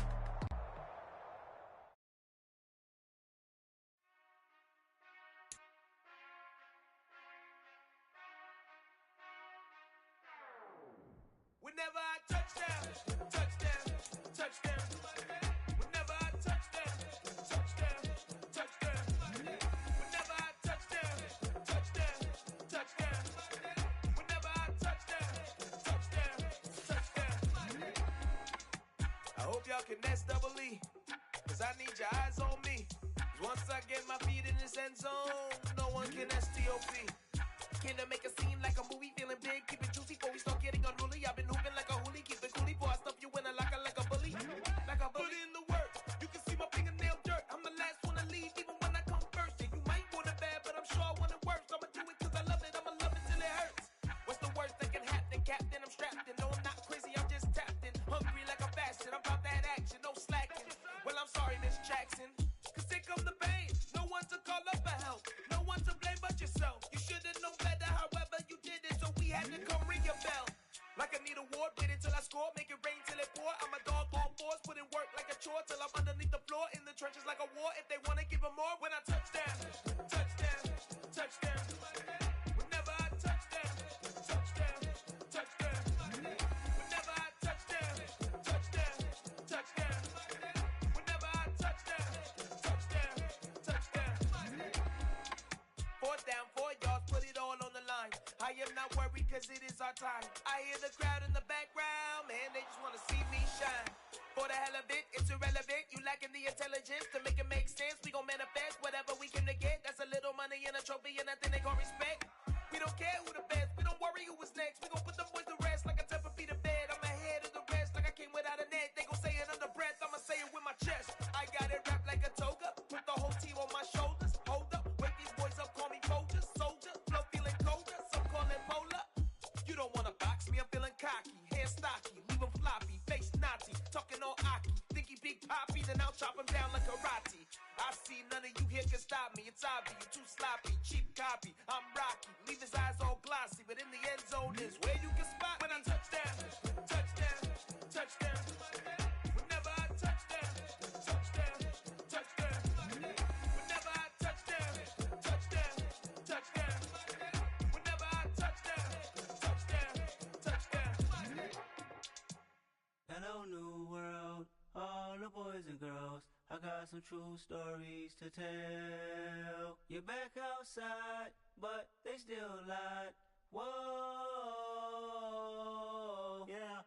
Whenever I touchdown, touchdown, touchdown. Whenever I touchdown, touchdown, touchdown. Whenever I touchdown, touchdown, touchdown. Whenever I touchdown, touchdown, touchdown. I hope y'all can nest double E, cause I need your eyes on me. Once I get my feet in this end zone, no one can STOP. Can I make a scene like a movie, feeling big, keep it juicy before we start getting unruly. I've been hooping like a hoolie, keep it coolie before I stuff you in a locker like a bully. Like a bully. Put in the work, you can see my fingernail dirt. I'm the last one to leave, even when I come first. And you might want it bad, but I'm sure I want it worse. I'ma do it cause I love it, I'ma love it till it hurts. What's the worst that can happen, Captain? I'm strapped in, no I'm not crazy, I'm just tapped in. Hungry like a bastard, I'm about that action, no slacking. Well I'm sorry, Miss Jackson, cause here come the pain. No one to call up for help, no one to blame but yourself. You should've known better, however you did it, so we had to come ring your bell. Like I need a award, wait until I score, make it rain till it pour. I'm a dog on fours, put in work like a chore till I'm underneath the floor, in the trenches like a war. If they wanna give them more, when I touchdown, touchdown, touchdown. Whenever I touchdown, touchdown, touchdown. Whenever I touchdown, touchdown, touchdown. Whenever I touchdown, touchdown, touchdown. 4th down, 4 yards, put it all on the line. I am not worried cause it is our time. I hear the crowd in the background, man, they just wanna see me shine. For the hell of it, it's irrelevant. You lacking the intelligence to make it make sense. We gon' manifest whatever we came to get. That's a little money and a trophy and nothing they gon' respect. We don't care who the best, we don't worry who was next. We gon' put them boys to rest like a 10 feet of bed. I'm ahead of the rest like I came without a net. They gon' say it under breath, I'ma say it with my chest. I got it wrapped like a toga, put the whole team on my shoulders. Hold up, wake these boys up, call me Folger, soldier, flow feeling colder, some call it polar. You don't wanna box me, I'm feeling cocky, hair stocky, leave him floppy, face naughty, talking all aki, think he big poppy, then I'll chop him down like karate. I see none of you here can stop me, it's obvious, you too sloppy, cheap copy. I'm Rocky, leave his eyes all glossy, but in the end zone is where you can spot when I touchdown, touchdown, touchdown. Whenever I touchdown, touchdown, touchdown. Whenever I touchdown, touchdown, touchdown. Whenever I touchdown, touchdown, touchdown. Hello, new world, all the boys and girls. I got some true stories to tell. You're back outside, but they still lied. Whoa, yeah.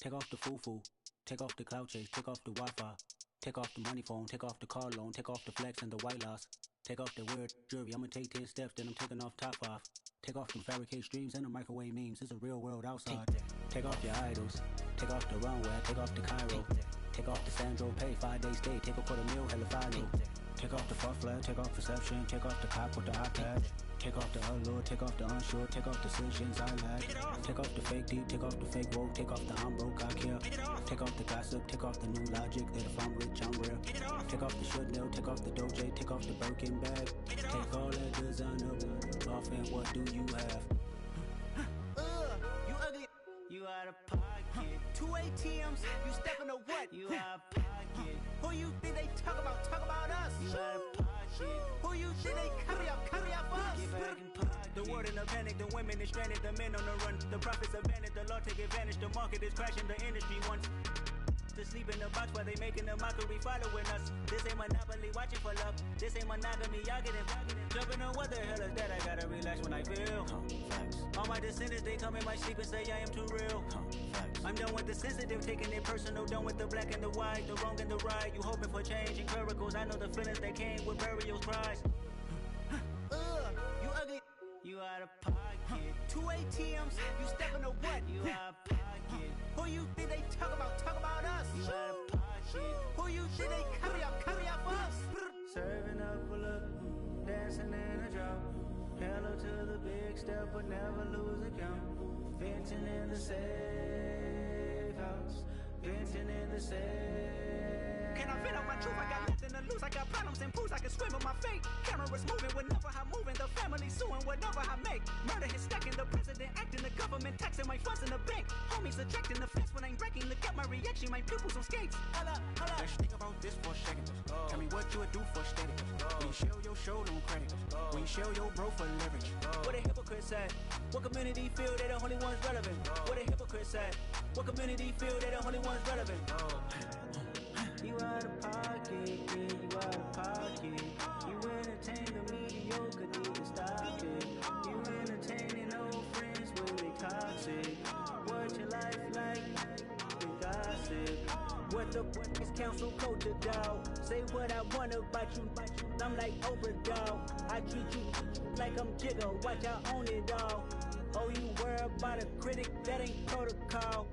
Take off the foo-foo, take off the cloud chase, take off the Wi-Fi, take off the money phone, take off the car loan, take off the flex and the white loss, take off the weird jewelry. I'ma take 10 steps, then I'm taking off top 5. Take off them fabricated streams and the microwave memes. It's a real world outside. Take off your idols, take off the runway, take off the Cairo. Take off the Sandro pay, 5 days stay, take a $250,000, hella final. Take off the fuck flag, take off perception, take off the cop with the iPad. Take off the allure, take off the unsure, take off decisions I lack. Take off the fake deep, take off the fake woke, take off the I'm broke, I care. Take off the gossip, take off the new logic that if I'm rich, I'm rare. Take off the should know, take off the Doja, take off the Birkin bag. Take all that designer off and what do you have? You ugly. You out of pocket. 2 ATMs, you stepping to what? You out of pocket. Who you think they talk about? Talk about us. You out of pocket. Who you think they copy up for us? Get back in pocket. The world in a panic, the women is stranded, the men on the run. The profits abandoned, the law take advantage. The market is crashing, the industry wants to sleep in the box while they making a mockery following us. This ain't Monopoly, watching for love. This ain't monogamy, y'all getting jumping on what the hell is that? I gotta relax when I feel. All my descendants, they come in my sleep and say I am too real. I'm done with the sensitive, taking it personal. Done with the black and the white, the wrong and the right. You hoping for change and miracles. I know the feelings that came with burials, cries. You ugly. You out of pocket. 2 ATMs, you stepping to what? You out of pocket. Who you think they talk about? Talk about us. You out of pocket. Who you think they copy up for us? Serving up a look, dancing in a drop. Hello to the big step, but never lose a count. Venting in the safe house. Venting in the safe. Can I vent out my truth? I got nothing to lose. I got problems and pools. I can swim with my fate. Cameras moving whenever I'm moving. The family suing whatever I make. Murder is stacking. The president acting. The government taxing my funds in the bank. Homies ejecting the fence when I'm breaking. Look at my reaction. My pupils on skates. Holla, holla. Let's think about this for a second. Tell me what you would do for steady. When you show your show, no credit. When you show your bro for leverage. What a hypocrite said. What community feel they the only ones relevant? What a hypocrite said. What community feel they the only ones relevant? You out of pocket, yeah, you out of pocket. You entertain the mediocre, need to stop it. You entertaining old friends when they toxic. What your life like? The gossip. What the is council culture, dog? Say what I want about you. I'm like Oprah, dog. I treat you like I'm Jigga. Watch I own it all. Oh, you worry about a critic? That ain't protocol.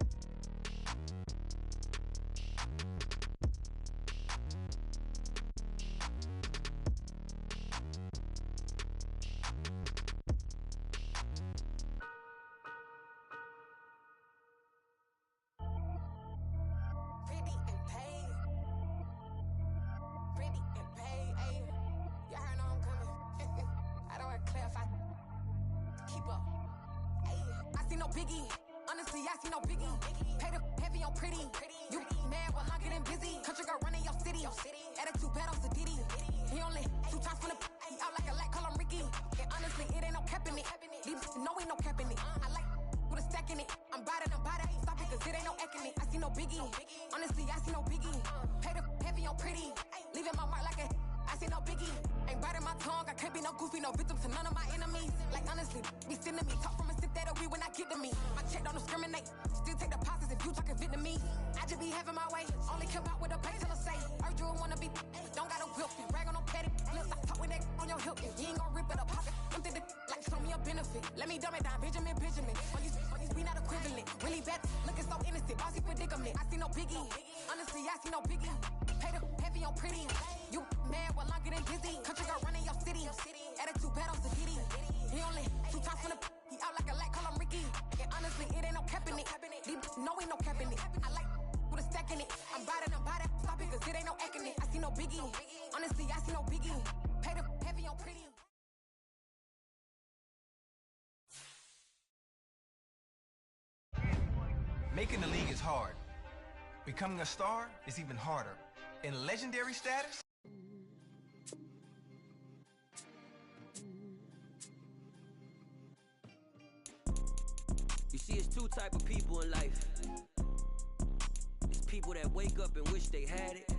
Making the league is hard. Becoming a star is even harder. In legendary status, you see, it's two type of people in life. It's people that wake up and wish they had it.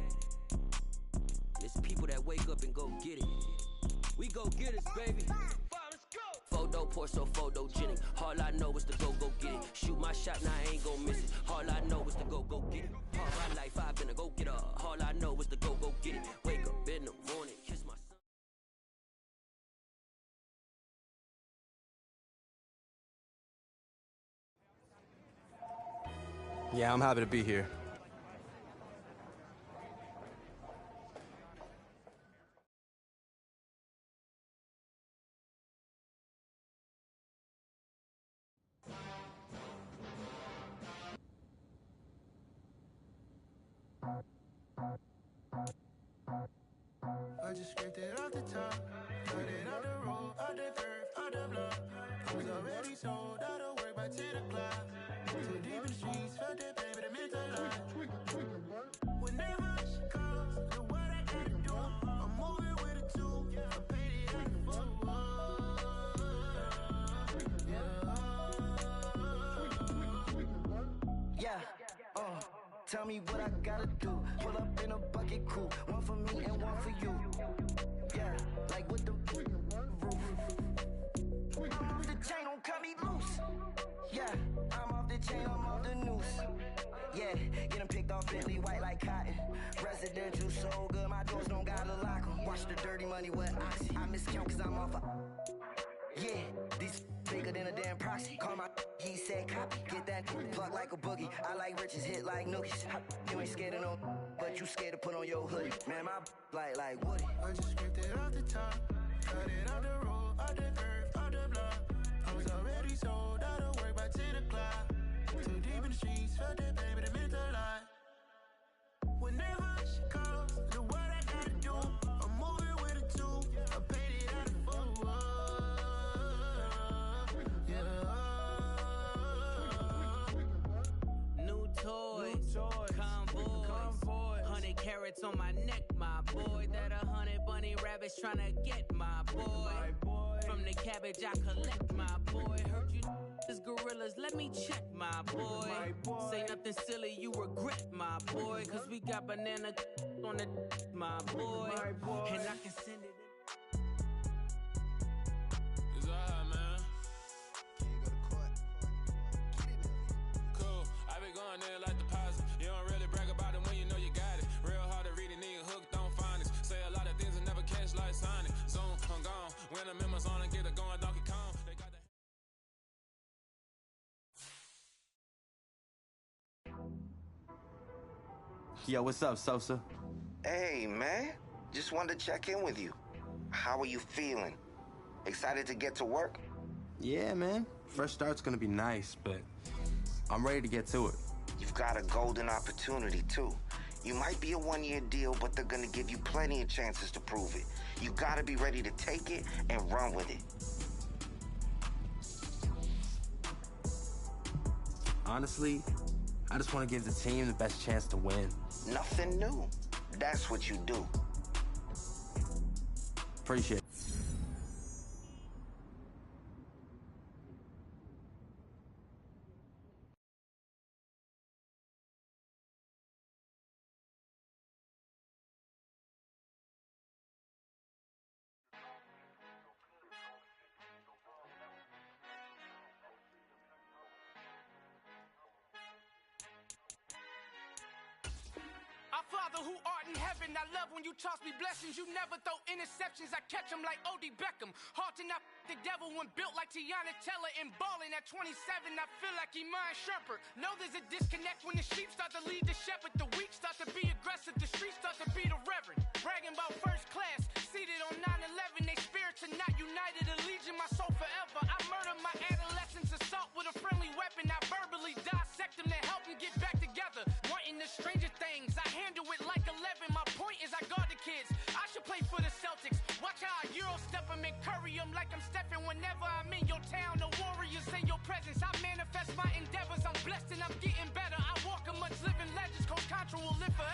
It's people that wake up and go get it. We go get it, baby. Photo poor, so photogenic. All I know is to go get it. Shoot my shot, now I ain't gon' miss it. All I know is to go get it. All my life I've been a go getter. All I know is to go get it. Wake up in the morning, kiss my son. Yeah, I'm happy to be here. I just scraped it off the top, got it out the road, out the curve, out the block. I was already sold, out of work by 10 o'clock. Too deep in the streets, felt that pain, but it meant a lot. Whenever she calls, do what I gotta do. I'm moving with a two, I paid it out the fool. Yeah, tell me what I gotta do. Pull up in a bucket crew, one for me and one for you. Yeah, like with the roof. I'm off the chain, don't cut me loose. Yeah, I'm off the chain, I'm off the noose. Yeah, get 'em picked off Bentley white like cotton. Residential so good, my doors don't gotta lock 'em. Watch the dirty money with oxy. I miscount cause I'm off a... Yeah, these bigger than a damn proxy. Call my he said copy. Get that plug like a boogie. I like riches, hit like nookies. You ain't scared of no, but you scared to put on your hoodie. Man, my like Woody. I just scraped it off the top, got it out the road, out the curve, out the block. I was already sold, out of work by 10 o'clock. Too deep in the streets, felt that pain, but it meant a lot. Whenever she calls, do what I gotta do. I'm moving with a two, I paid it out the fool. New toys, convoys, 100 carats on my neck, my boy. That 100 bunny rabbits tryna get my boy. From the cabbage I collect, my boy. Heard you is gorillas, let me check, my boy. Say nothing silly, you regret, my boy. Cause we got banana on the my boy. And I can send it in. It's alright, man. Cool, I be going there like deposit. You don't really brag about it when you know you got it. Real hard to read a nigga hooked on phonics. Say a lot of things and never catch like Sonic. Zoom, I'm gone. When the members on and get it going, Donkey Kong. They got that. Yo, what's up, Sosa? Hey, man. Just wanted to check in with you. How are you feeling? Excited to get to work? Yeah, man. Fresh start's gonna be nice, but I'm ready to get to it. You've got a golden opportunity, too. You might be a one-year deal, but they're gonna give you plenty of chances to prove it. You gotta be ready to take it and run with it. Honestly, I just want to give the team the best chance to win. Nothing new. That's what you do. Appreciate it. Father who art in heaven, I love when you toss me blessings. You never throw interceptions, I catch them like O.D. Beckham. Hard to not the devil when built like Tiana Teller and balling at 27. I feel like Iman Shumpert. Know there's a disconnect when the sheep start to lead the shepherd. The weak start to be aggressive, the streets start to be the reverend. Bragging about first class, seated on 9/11. They spirits are not united, a legion, my soul forever. I murder my adolescence, assault with a friendly weapon. I verbally dissect them to help them get back together. Wanting the stranger things, I handle it like 11. My point is I guard the kids. I should play for the Celtics. Watch how I Euro step them and curry them like I'm stepping. Whenever I'm in your town, the warriors in your presence. I manifest my endeavors. I'm blessed and I'm getting live forever.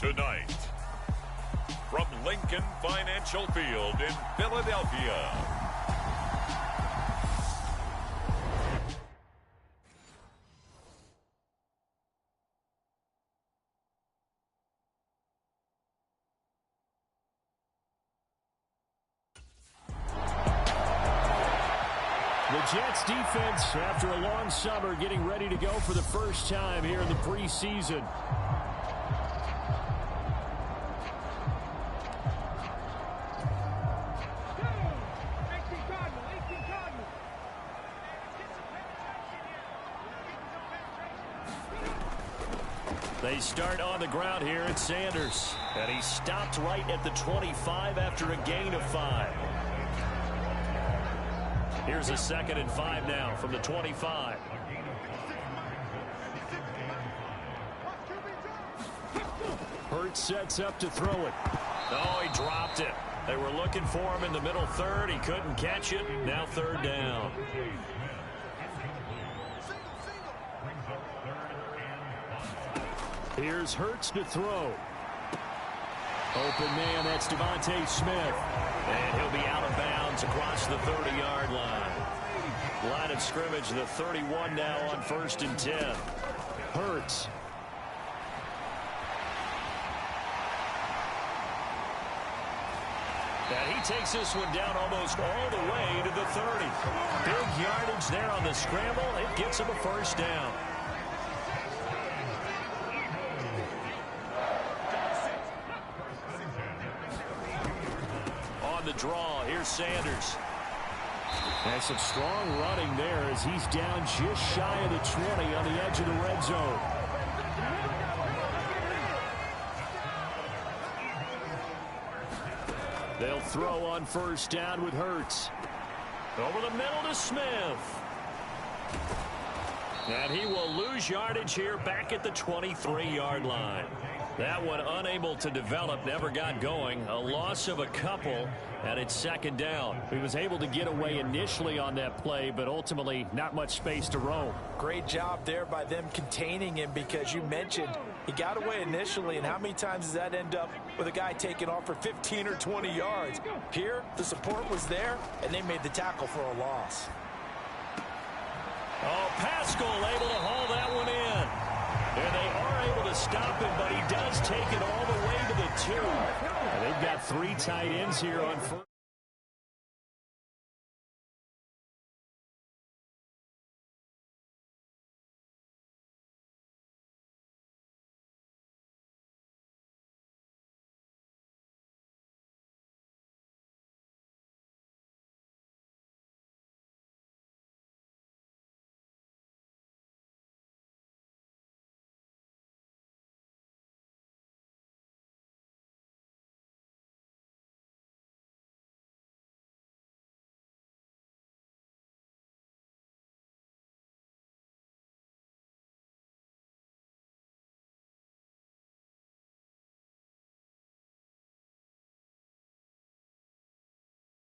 Tonight, from Lincoln Financial Field in Philadelphia, the Jets defense, after a long summer, getting ready to go for the first time here in the preseason. They start on the ground here at Sanders. And he stopped right at the 25 after a gain of 5. Here's a 2nd and 5 now from the 25. Hurts sets up to throw it. Oh, he dropped it. They were looking for him in the middle third. He couldn't catch it. Now 3rd down. Here's Hurts to throw. Open man, that's Devontae Smith. And he'll be out of bounds across the 30-yard line. Line of scrimmage, the 31 now on 1st and 10. Hurts. And he takes this one down almost all the way to the 30. Big yardage there on the scramble. It gets him a 1st down. On the draw, here's Sanders. And some strong running there as he's down just shy of the 20 on the edge of the red zone. They'll throw on 1st down with Hurts. Over the middle to Smith. And he will lose yardage here back at the 23-yard line. That one unable to develop, never got going. A loss of a couple, and it's 2nd down. He was able to get away initially on that play, but ultimately not much space to roam. Great job there by them containing him, because you mentioned he got away initially, and how many times does that end up with a guy taking off for 15 or 20 yards? Here, the support was there, and they made the tackle for a loss. Oh, Pascal able to haul that one in. And they are able to stop him, but he does take it all the way to the 2. And they've got 3 tight ends here on 1st.